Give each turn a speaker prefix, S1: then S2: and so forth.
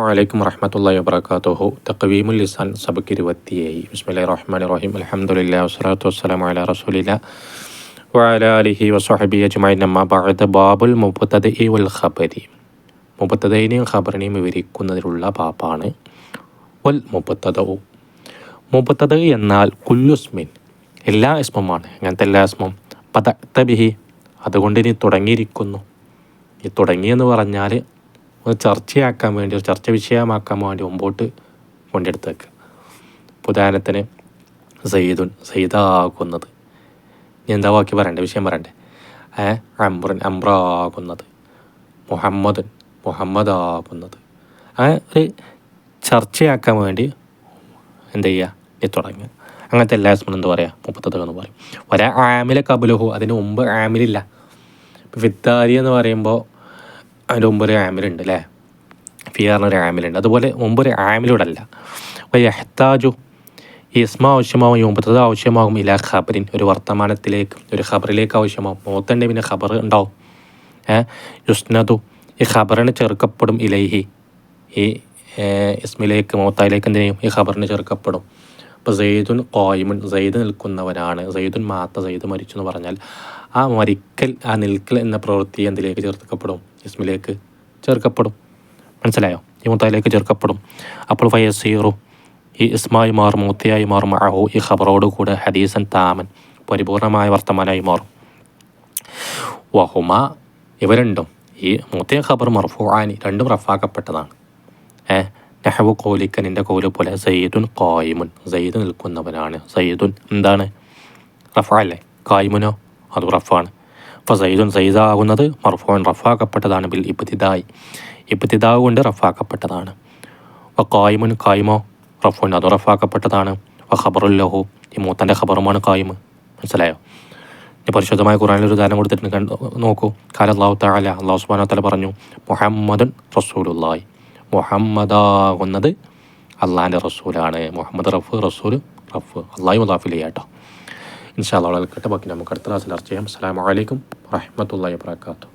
S1: വലൈക്കും വറഹ്മത്തുള്ളാഹി വബറകാതുഹു. തഖ്വീമുൽ ലിസാൻ സബക് 27. ബിസ്മില്ലാഹിർ റഹ്മാനിർ റഹീം. അൽഹംദുലില്ലാഹി വസ്സലാത്തു വസ്സലാമു അലാ റസൂലില്ലാഹി വഅലാ ആലിഹി വസ്വഹ്ബിഹി അജ്മഈൻ. അമ്മാ ബഅദ്. ബാബുൽ മുബ്തദഇ വൽ ഖബരി. മുബ്തദഇനെയും ഖബറിനെയും വിവരിക്കുന്നതിലുള്ള ബാബാണ് വൽ മുബ്തദഉ. മുബ്തദ എന്നാൽ കുല്ലുസ്മിൻ, എല്ലാ ഇസ്മുമാണ്. അങ്ങനത്തെ എല്ലാ ഇസ്മും ബദഅത ബിഹി, അതുകൊണ്ട് നീ തുടങ്ങിയിരിക്കുന്നു. ഈ തുടങ്ങിയെന്ന് പറഞ്ഞാൽ ചർച്ചയാക്കാൻ വേണ്ടി, ഒരു ചർച്ച വിഷയമാക്കാൻ വേണ്ടി മുമ്പോട്ട് കൊണ്ടെടുത്തേക്ക്. ഉദാഹരണത്തിന് സയ്യിദുൻ, സയ്യിദാകുന്നത്. ഇനി എന്താ ബാക്കി പറയണ്ടേ, വിഷയം പറയണ്ടേ? അംറുൻ, അംറാകുന്നത്. മുഹമ്മദുൻ, മുഹമ്മദാകുന്നത്. ഒരു ചർച്ചയാക്കാൻ വേണ്ടി എന്ത് ചെയ്യുക, നീ തുടങ്ങുക. അങ്ങനത്തെ എല്ലാ ഇസ്മും എന്താ പറയുക, മുബ്തദ എന്ന് പറയും. ഒരേ ആമിലെ കബലുഹു, അതിന് മുമ്പ് ആമിലില്ല. ഫിത്താരി എന്ന് പറയുമ്പോൾ അതിൻ്റെ മുമ്പ് ഒരു ആമിലുണ്ട് അല്ലേ, ഫിയാറിനൊരു ആമിലുണ്ട്. അതുപോലെ മുമ്പ് ഒരു ആമിലൂടല്ല. അപ്പോൾ യഹ്താജു, ഈ ഇസ്മ ആവശ്യമാകും, ഈ മുബ്തദ ആവശ്യമാകും. ഇലാ ഖബറിൻ, ഒരു വർത്തമാനത്തിലേക്ക്, ഒരു ഖബറിലേക്ക് ആവശ്യമാകും. മൂത്തൻ്റെ പിന്നെ ഖബർ ഉണ്ടാവും. യുസ്നദു, ഈ ഖബറിന് ചേർക്കപ്പെടും. ഇലൈഹി, ഈ ഇസ്മിലേക്ക്, മൂത്തായിലേക്ക് എന്തിനേയും ഈ ഖബറിന് ചേർക്കപ്പെടും. അപ്പോൾ സയ്യിദുൻ ഖായിമുൻ, സയ്യിദ് നിൽക്കുന്നവനാണ്. സയ്യിദുൻ മാത്ത, സയ്യിദ് മരിച്ചു എന്ന് പറഞ്ഞാൽ ആ മരിക്കൽ, ആ നിൽക്കൽ എന്ന പ്രവൃത്തി എന്തിലേക്ക് ചേർക്കപ്പെടും, ഇസ്മിലേക്ക് ചേർക്കപ്പെടും. മനസ്സിലായോ? ഈ മുത്തായിലേക്ക് ചേർക്കപ്പെടും. അപ്പോൾ ഫയസീറു, ഈ ഇസ്മായി മാറും, മൂത്തയായി മാറും. അഹു, ഈ ഖബറോട് കൂടെ ഹദീസൻ താമൻ, പരിപൂർണമായ വർത്തമാനമായി മാറും. വഹുമ, ഇവ രണ്ടും, ഈ മൂത്തയ ഖബർ മർഫൂആനി, രണ്ടും റഫാക്കപ്പെട്ടതാണ്. നഹ്വു ഖൗലിക, നിൻ്റെ കൗല് പോലെ. സയ്യിദുൻ ഖായിമുൻ, സയ്യിദ് നിൽക്കുന്നവനാണ്. സയ്യിദുൻ എന്താണ്, റഫാ അല്ലേ? ഖായിമുനോ, അത് റഫാണ്. അപ്പോൾ സയ്യിദുൻ, സയ്യിദാകുന്നത് മർഫൂൻ, റഫാക്കപ്പെട്ടതാണ്. ബിൽ ഇബ്തിദായി, ഇബ്തിദാ കൊണ്ട് റഫാക്കപ്പെട്ടതാണ്. ഖായിമുൻ, ഖായിമോ റഫൂൻ, അത് റഫാക്കപ്പെട്ടതാണ്. ഖബറുൽ ലഹു, ഈ മൂത്തൻ്റെ ഖബറുമാണ് ഖായിമ്. മനസ്സിലായോ? ഈ പരിശുദ്ധമായ ഖുർആനിൽ ഒരു ഉദാഹരണം കൊടുത്തിട്ടുണ്ട്, നോക്കൂ. ഖാല അല്ലാഹു തആല, അല്ലാഹു സുബ്ഹാനഹു വ തആല പറഞ്ഞു, മുഹമ്മദുൻ റസൂലുള്ളാഹി, മുഹമ്മദാകുന്നത് അള്ളാഹിൻ്റെ റസൂലാണ്. മുഹമ്മദ് റഫ്, റസൂൽ റഫ്, അള്ളാഹി മുദാഫിൽ ചെയ്യാം കേട്ടോ. ഇൻഷാ അല്ലാഹ്. വളരെ കേട്ട ബാക്കി നമുക്ക് അടുത്ത ക്ലാസ്സിൽ ചർച്ച ചെയ്യാം. അസ്സലാമു അലൈക്കും വറഹ്മത്തുള്ളാഹി വബറകാതുഹു.